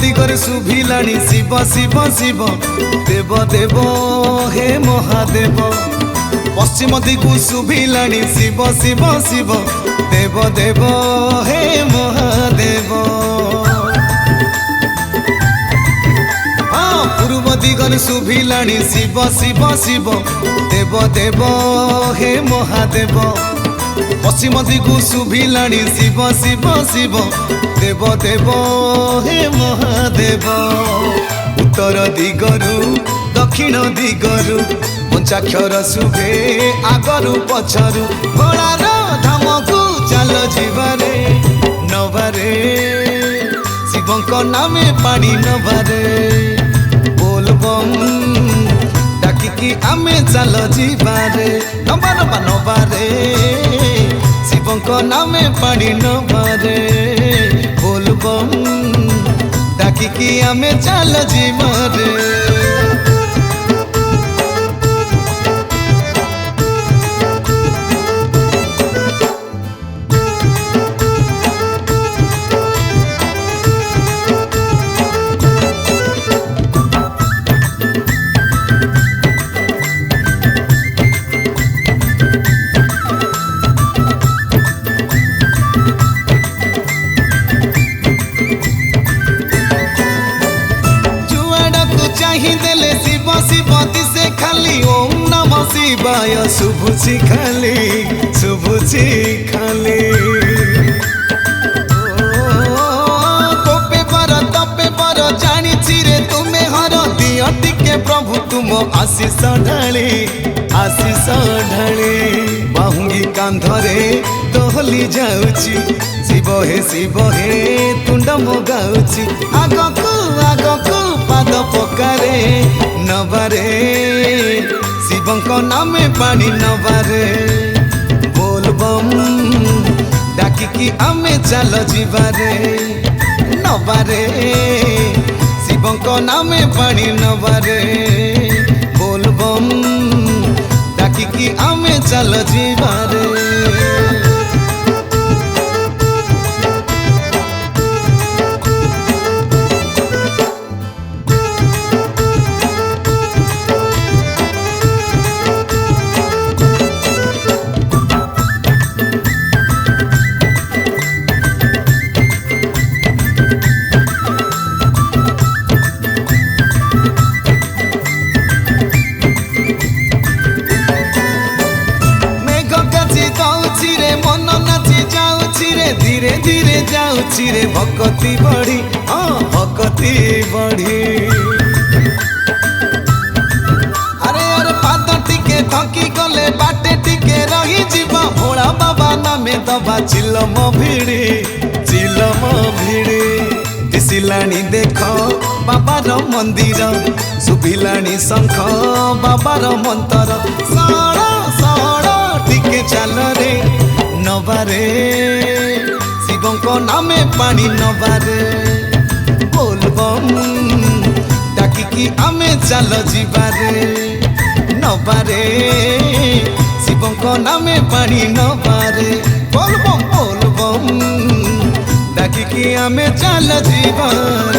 दिगरे शुभिलाणी शिव शिव शिव देव देव हे महादेव। पश्चिम दिगु शुभिलाणी शिव शिव शिव देव देव हे महादेव। पूर्व दिगरे शुभिलाणी शिव शिव शिव देव देव हे महादेव। पश्चिम दिगु शुभिलाणी शिव शिव शिव देव देव हे महादेव। उत्तर दिगरु दक्षिण दिगरु पंचाक्षर शुभे आगरु पछरु घोड़ार धामकु चाल जीवारे नवारे शिवंक नामे पानी नवारे बोलबम डाकिकी आमे चाल जीवारे नवा नवा नवारे शिवंक नामे पानी नवारे बोलबम डाकिकी आमे चाल जीवारे। देले शिव शिव दिसे खाली ओम नमः शिवाय शुभुची खाली शुभुची खाली। तपे बर जानी रे तुम्हें हर दियो टिके प्रभु तुम आशीष ढाली बाहुंगी कांधरे दोहली जाउची शिव हे तुंड मगाउची आगकु आगकु पाद पकारे नवारे शिवंक नामे पानी नवारे बोलबम डाकिकी आमे चाल जीवारे नवारे शिवंक नामे पानी नवारे बोलबम डाकिकी आमे चाल जीवारे। मन नाची जाऊची रे धीरे धीरे जाऊची रे भक्ति बढ़ी भक्ति बढ़ी। अरे अरे पाद टिके थकी गले बाटे टिके रही जीवा भोला बाबा नामे दबा चिलम भिड़ी दिसिलाणी देख बाबार मंदिर शुभिलाणी शंख बाबार मंतर सड़ सड़ टिके चाल रे नवारे शिवंक नामे पानी नवारे बोलबम डाकिकी आमे चाल जीवारे नवारे शिवंक नामे पानी नवारे बोलबम डाकिकी आमे चाल जीवारे।